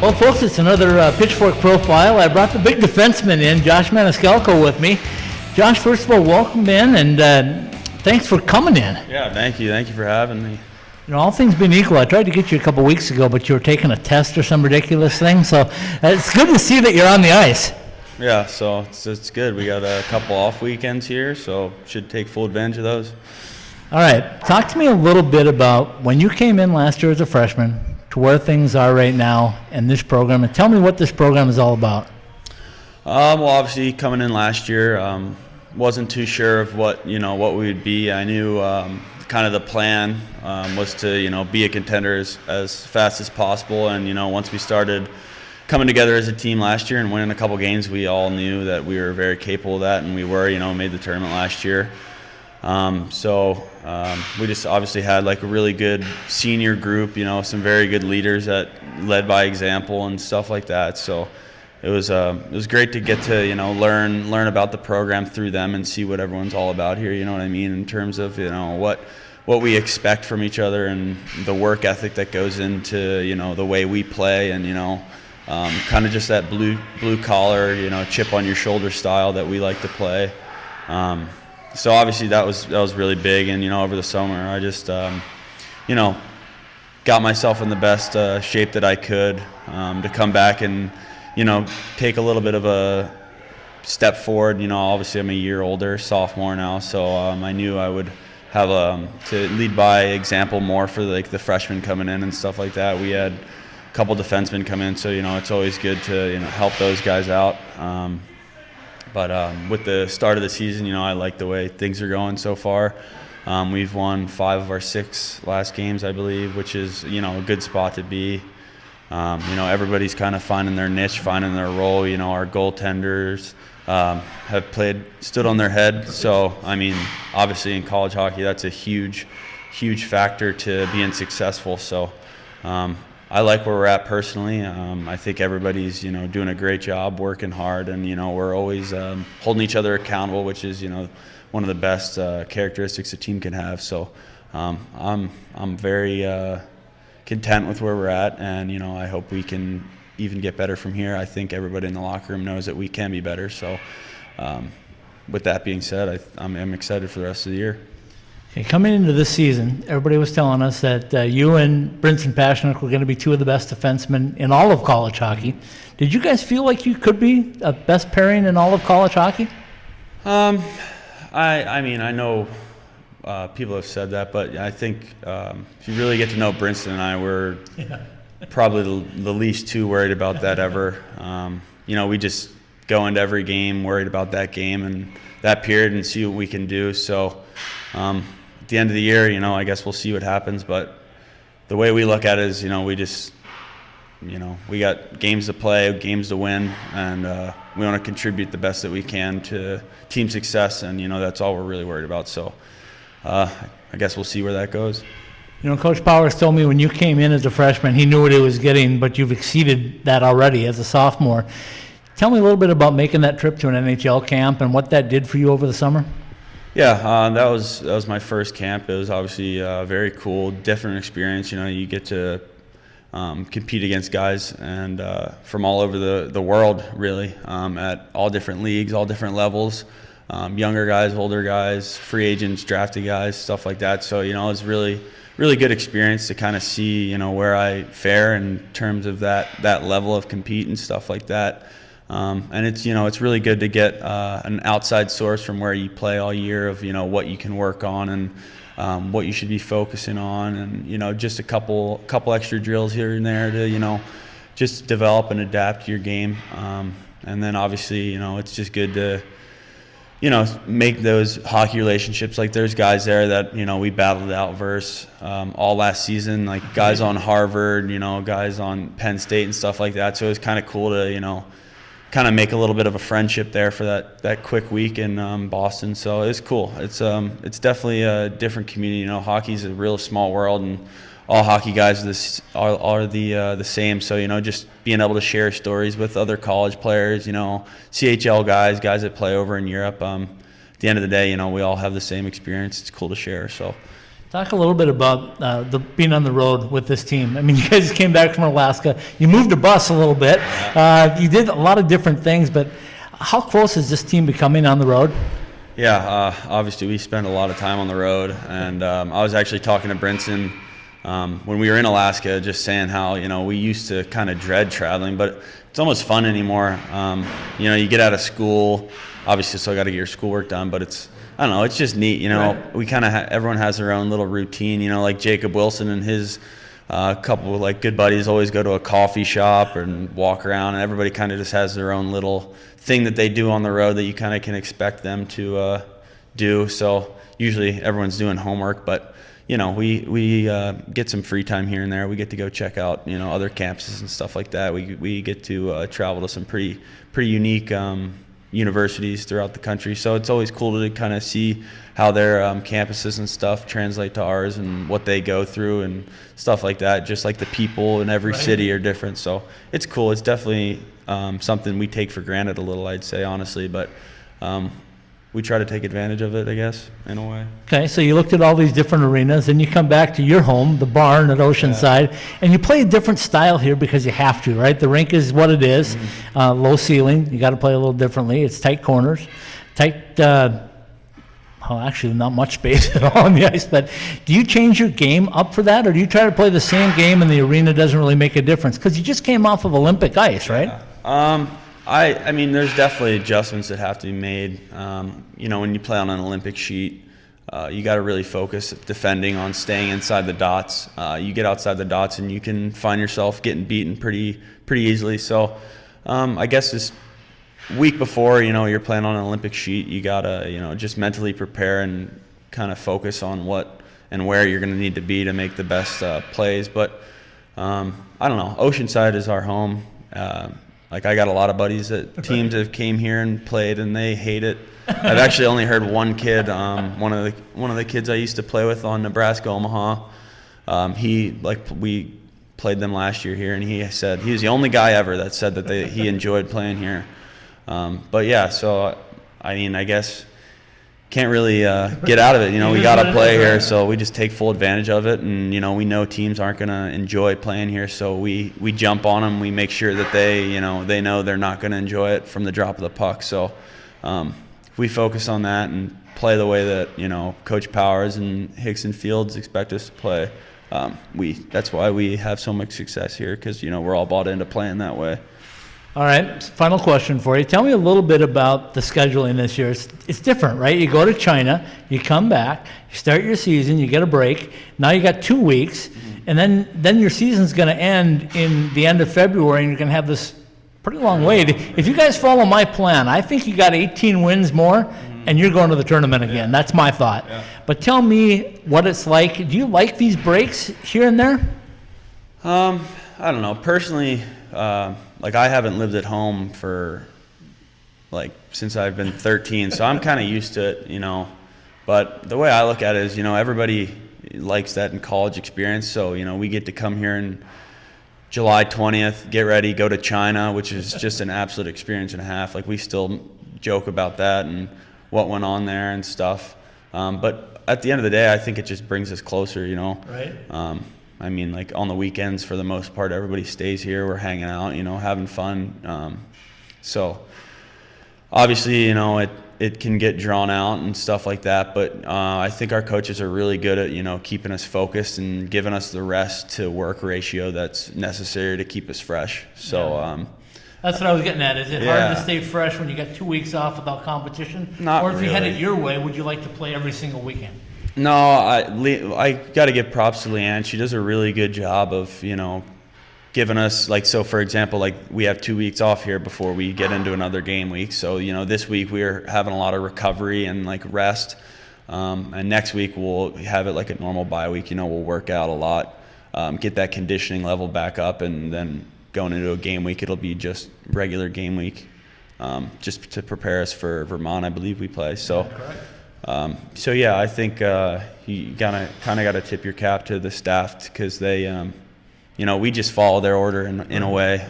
Well, folks, it's another Pitchfork Profile. I brought the big defenseman in, JOSH MANISCALCO, with me. Josh, first of all, welcome in, and thanks for coming in. Yeah, thank you. Thank you for having me. You know, all things being equal, I tried to get you a couple weeks ago, but you were taking a test or some ridiculous thing, so it's good to see that you're on the ice. Yeah, so it's good. We got a couple off weekends here, so should take full advantage of those. All right, talk to me a little bit about when you came in last year as a freshman to where things are right now in this program, and tell me what this program is all about. Well, obviously coming in last year, wasn't too sure of what we would be. I knew kind of the plan was to be a contender as fast as possible, and once we started coming together as a team last year and winning a couple games, we all knew that we were very capable of that, and we were made the tournament last year. We just obviously had like a really good senior group, some very good leaders that led by example and stuff like that. So it was great to get to learn about the program through them and see what everyone's all about here. You know what I mean, in terms of what we expect from each other and the work ethic that goes into the way we play, and kind of just that blue collar chip on your shoulder style that we like to play. So obviously that was really big, and over the summer I just got myself in the best shape that I could to come back and take a little bit of a step forward. Obviously I'm a year older, sophomore now, so I knew I would have to lead by example more for the freshmen coming in and stuff like that. We had a couple defensemen come in, so it's always good to help those guys out. But with the start of the season, I like the way things are going so far. We've won 5 of our 6 last games, I believe, which is a good spot to be. Everybody's kind of finding their niche, finding their role. Our goaltenders have stood on their head. So, I mean, obviously in college hockey, that's a huge factor to being successful. So I like where we're at personally. I think everybody's doing a great job, working hard, and we're always holding each other accountable, which is one of the best characteristics a team can have. So I'm very content with where we're at, and I hope we can even get better from here. I think everybody in the locker room knows that we can be better. So with that being said, I'm excited for the rest of the year. Okay, coming into this season, everybody was telling us that you and Brinson Pasichnuk were going to be 2 of the best defensemen in all of college hockey. Did you guys feel like you could be a best pairing in all of college hockey? I mean, I know people have said that, but I think if you really get to know Brinson and I, we're probably the least too worried about that ever. We just go into every game worried about that game and that period and see what we can do. So at the end of the year, I guess we'll see what happens. But the way we look at it is, we just, we got games to play, games to win, and we want to contribute the best that we can to team success, and that's all we're really worried about. So I guess we'll see where that goes. Coach Powers told me when you came in as a freshman, he knew what he was getting, but you've exceeded that already as a sophomore. Tell me a little bit about making that trip to an NHL camp and what that did for you over the summer. Yeah, that was my first camp. It was obviously very cool, different experience. You get to compete against guys and from all over the world, really, at all different leagues, all different levels, younger guys, older guys, free agents, drafted guys, stuff like that. So it was really good experience to kind of see where I fare in terms of that level of compete and stuff like that. And it's really good to get an outside source from where you play all year of what you can work on and what you should be focusing on, and just a couple extra drills here and there to just develop and adapt to your game. And then obviously it's just good to make those hockey relationships. Like there's guys there that we battled out versus all last season, like guys on Harvard, guys on Penn State and stuff like that. So it was kind of cool to kind of make a little bit of a friendship there for that quick week in Boston. So it's cool. It's definitely a different community. Hockey's a real small world, and all hockey guys are the same. So just being able to share stories with other college players, CHL guys that play over in Europe. At the end of the day, we all have the same experience. It's cool to share. So Talk a little bit about being on the road with this team. I mean, you guys came back from Alaska. You moved a bus a little bit. You did a lot of different things, but how close is this team becoming on the road? Yeah, obviously we spend a lot of time on the road, and I was actually talking to Brinson when we were in Alaska, just saying how, we used to kind of dread traveling, but it's almost fun anymore. You get out of school, obviously still got to get your schoolwork done, but I don't know, it's just neat, Right. We kind of everyone has their own little routine, like Jacob Wilson and his couple of like good buddies always go to a coffee shop and walk around, and everybody kind of just has their own little thing that they do on the road that you kind of can expect them to do. So usually everyone's doing homework, but we get some free time here and there. We get to go check out other campuses and stuff like that. We get to travel to some pretty unique universities throughout the country, so it's always cool to kind of see how their campuses and stuff translate to ours and what they go through and stuff like that. Just like the people in every Right. city are different, so it's cool. It's definitely something we take for granted a little, I'd say, honestly, but we try to take advantage of it, I guess, in a way. Okay, so you looked at all these different arenas, and you come back to your home, the barn at Oceanside, and you play a different style here because you have to, right? The rink is what it is, low ceiling. You got to play a little differently. It's tight corners, tight. Actually, not much space at all on the ice. But do you change your game up for that, or do you try to play the same game and the arena doesn't really make a difference? Because you just came off of Olympic ice, right? I mean, there's definitely adjustments that have to be made. When you play on an Olympic sheet, you got to really focus defending on staying inside the dots. You get outside the dots and you can find yourself getting beaten pretty easily. So I guess this week before, you're playing on an Olympic sheet, you got to, just mentally prepare and kind of focus on what and where you're going to need to be to make the best plays. But I don't know. Oceanside is our home. Like, I got a lot of buddies that teams have came here and played, and they hate it. I've actually only heard one kid, one of the kids I used to play with on Nebraska Omaha. We played them last year here, and he said he was the only guy ever that said that he enjoyed playing here. But yeah, so I mean, I guess can't really get out of it. We got to play here, so we just take full advantage of it. And we know teams aren't going to enjoy playing here, so we jump on them. We make sure that they know they're not going to enjoy it from the drop of the puck. So if we focus on that and play the way that Coach Powers and Hicks and Fields expect us to play, that's why we have so much success here, because we're all bought into playing that way. All right, final question for you. Tell me a little bit about the scheduling this year. It's different, right? You go to China, you come back, you start your season, you get a break. Now you got 2 weeks, and then your season's going to end in the end of February, and you're going to have this pretty long wait. If you guys follow my plan, I think you got 18 wins more, and you're going to the tournament again. Yeah. That's my thought. Yeah. But tell me what it's like. Do you like these breaks here and there? I don't know. Personally, I haven't lived at home for since I've been 13, so I'm kind of used to it, But the way I look at it is, everybody likes that in college experience. So, we get to come here in July 20th, get ready, go to China, which is just an absolute experience and a half. We still joke about that and what went on there and stuff. But at the end of the day, I think it just brings us closer, Right. I mean, on the weekends, for the most part, everybody stays here. We're hanging out, having fun. So obviously, it can get drawn out and stuff like that. But I think our coaches are really good at, keeping us focused and giving us the rest to work ratio that's necessary to keep us fresh. So that's what I was getting at. Is it hard to stay fresh when you got 2 weeks off without competition? Not Or if you had really. it your way, would you like to play every single weekend? No, I got to give props to Leanne. She does a really good job of, giving us, so for example, we have 2 weeks off here before we get into another game week. So, this week we're having a lot of recovery and rest. And next week we'll have it like a normal bye week. We'll work out a lot, get that conditioning level back up, and then going into a game week, it'll be just regular game week, just to prepare us for Vermont, I believe we play. So. Yeah, correct. I think you kind of got to tip your cap to the staff, because they, we just follow their order in a way.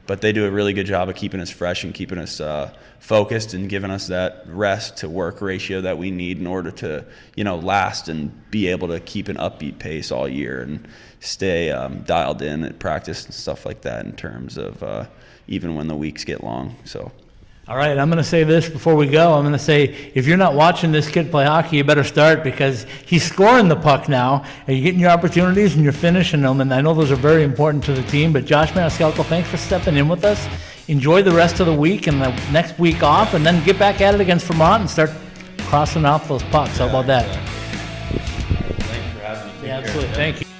but they do a really good job of keeping us fresh and keeping us focused and giving us that rest to work ratio that we need in order to, last and be able to keep an upbeat pace all year and stay dialed in at practice and stuff like that in terms of even when the weeks get long. So. All right, I'm going to say this before we go. I'm going to say, if you're not watching this kid play hockey, you better start, because he's scoring the puck now, and you're getting your opportunities, and you're finishing them, and I know those are very important to the team. But Josh Maniscalco, thanks for stepping in with us. Enjoy the rest of the week and the next week off, and then get back at it against Vermont and start crossing off those pucks. How about that? Thanks for having me. Yeah, absolutely. Thank you.